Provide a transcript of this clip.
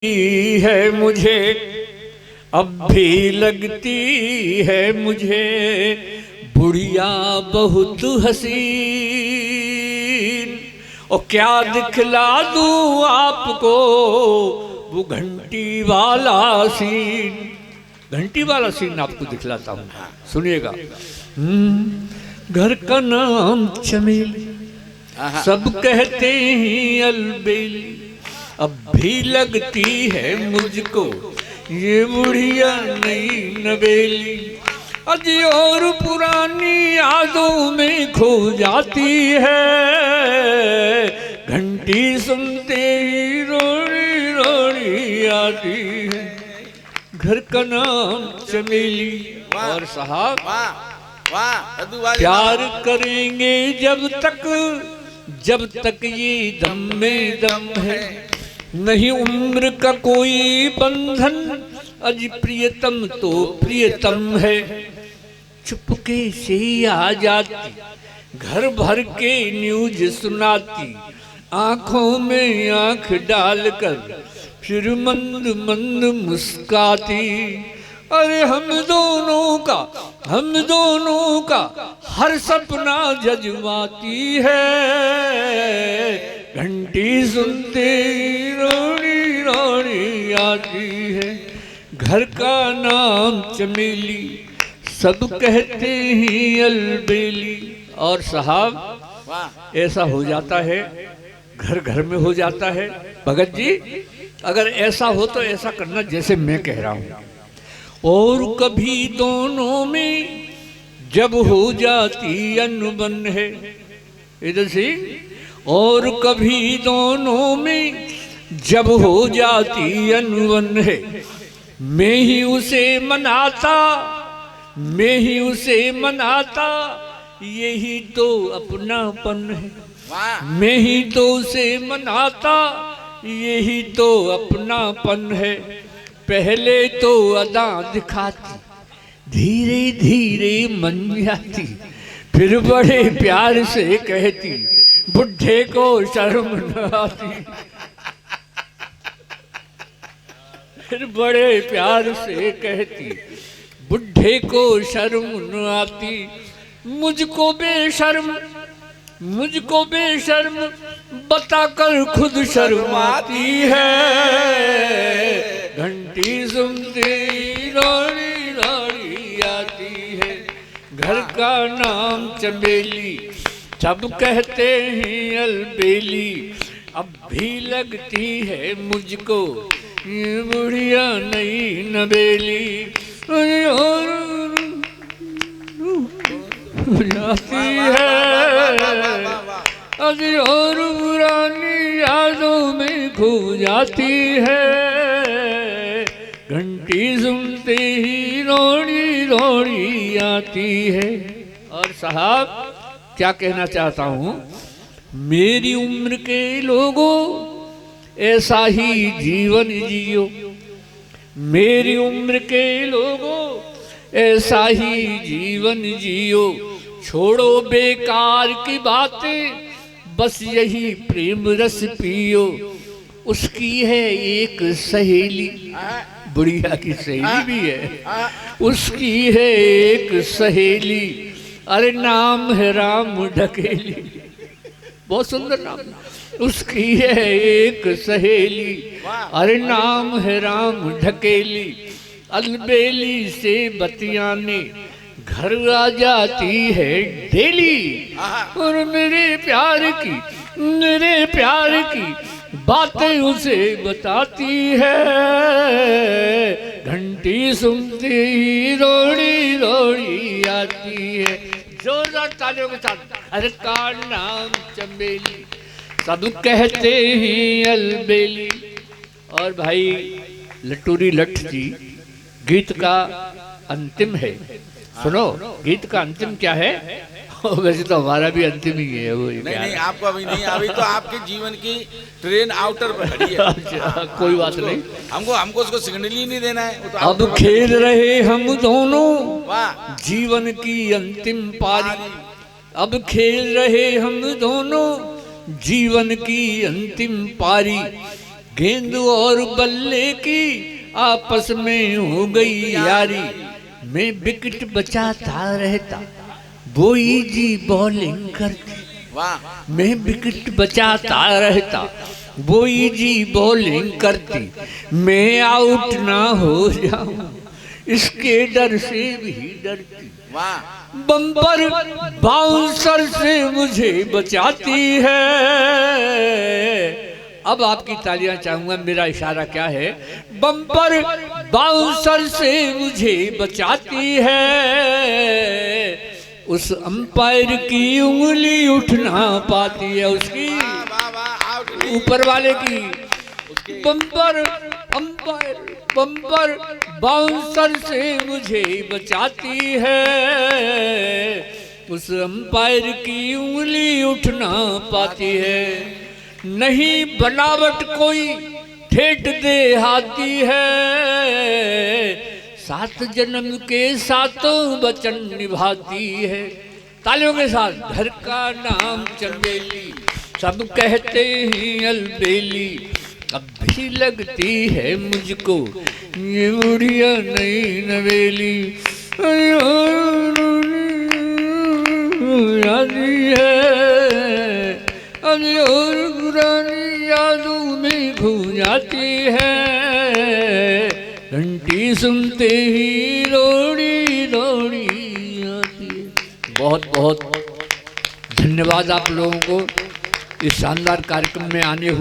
है मुझे, अब भी लगती है मुझे बुढ़िया बहुत हसीन। और क्या दिखला दूं आपको वो घंटी वाला सीन। घंटी वाला सीन आपको दिखलाता हूँ, सुनिएगा। घर का नाम चमेली, सब कहते हैं अलबेली, अब भी लगती है मुझको ये बुढ़िया नई नवेली। अजी और पुरानी यादों में खो जाती है, घंटी सुनते ही रोड़ी रोड़ी आती है। घर का नाम चमेली। और साहब प्यार करेंगे जब तक ये दम में दम है, नहीं उम्र का कोई बंधन, अज प्रियतम तो प्रियतम है। चुपके से आ जाती, घर भर के न्यूज सुनाती, आंखों में आंख डालकर फिर मंद मंद मुस्काती। अरे हम दोनों का हर सपना जज्बाती है, घंटी सुनते रोड़ी रोड़ी आती है। घर का नाम चमेली, सब कहते हैं अलबेली। और साहब ऐसा हो जाता है, घर घर में हो जाता है। भगत जी अगर ऐसा हो तो ऐसा करना जैसे मैं कह रहा हूँ। और कभी दोनों में जब हो जाती अनबन है, इधर से। और कभी दोनों में जब हो जाती अनबन है, मैं ही उसे मनाता, यही तो अपनापन है। मैं ही तो उसे मनाता, यही तो अपनापन है। पहले तो अदा दिखाती, धीरे धीरे मन जाती, फिर बड़े प्यार से कहती, बुढ़े को शर्म न आती। फिर बड़े प्यार से कहती, बुढ़े को शर्म न आती। मुझको बेशर्म बताकर खुद शर्माती है, घंटी सुनती रोड़ी रोड़ी आती है। घर का नाम चमेली, सब कहते हैं अलबेली, अब भी लगती है मुझको ये बुढ़िया नई नवेली। और जाती है अजी और पुरानी यादों में खो जाती है, घंटी सुनते ही रोड़ी रोड़ी आती है। और साहब क्या कहना चाहता हूँ, मेरी उम्र के लोगों ऐसा ही जीवन जियो। मेरी उम्र के लोगों ऐसा ही जीवन जियो। छोड़ो बेकार की बातें, बस यही प्रेम रस पियो। उसकी है एक सहेली, बुढ़िया की सहेली भी है, उसकी है एक सहेली, अरे नाम है राम ढकेली। बहुत सुंदर नाम। उसकी है एक सहेली, अरे नाम है राम ढकेली, अलबेली से बतियाने घर आ जाती है डेली। और मेरे प्यार की बातें उसे बताती है, घंटी सुनती ही रोड़ी रोड़ी आती है। जोरदार तालियों के साथ। हर का नाम चमेली, सब कहते हैं अलबेली। और भाई लटूरी लठ जी गीत का अंतिम है, सुनो। गीत का अंतिम क्या है? वैसे तो हमारा भी अंतिम ही है वो। नहीं आपको अभी नहीं, अभी तो आपके जीवन की ट्रेन आउटर पर खड़ी है। अच्छा, कोई बात नहीं, हमको उसको सिग्नल ही नहीं देना है। तो अब खेल रहे हम दोनों जीवन की अंतिम पारी, अब खेल रहे हम दोनों जीवन की अंतिम पारी। गेंद और बल्ले की आपस में हो गई यारी, मैं विकेट बचाता रहता, बोई जी बॉलिंग करती। वाह मैं विकेट बचाता रहता, बोई जी बॉलिंग करती, मैं आउट ना हो जाऊं इसके डर से भी डरती। वाह बम्पर बाउंसर से मुझे बचाती है। अब आपकी तालियां चाहूंगा, मेरा इशारा क्या है? बम्पर बाउंसर से मुझे बचाती है, उस अंपायर की उंगली उठ ना पाती है, उसकी वाह वाह आउट ऊपर वाले की। बम्पर अंपायर बम्पर बाउंसर से मुझे बचाती है, उस अंपायर की उंगली उठ ना पाती है। नहीं बनावट कोई ठेठ देहाती है, 7 जन्म के 7 वचन निभाती है। तालियों के साथ। घर का नाम चमेली, सब कहते हैं अलबेली, अब भी लगती है मुझको ये बुढ़िया नई नवेली। यादी है अब और पुरानी यादों में खो जाती है, घंटी सुनते ही दौड़ी दौड़ी आती है। बहुत बहुत धन्यवाद आप लोगों को इस शानदार कार्यक्रम में आने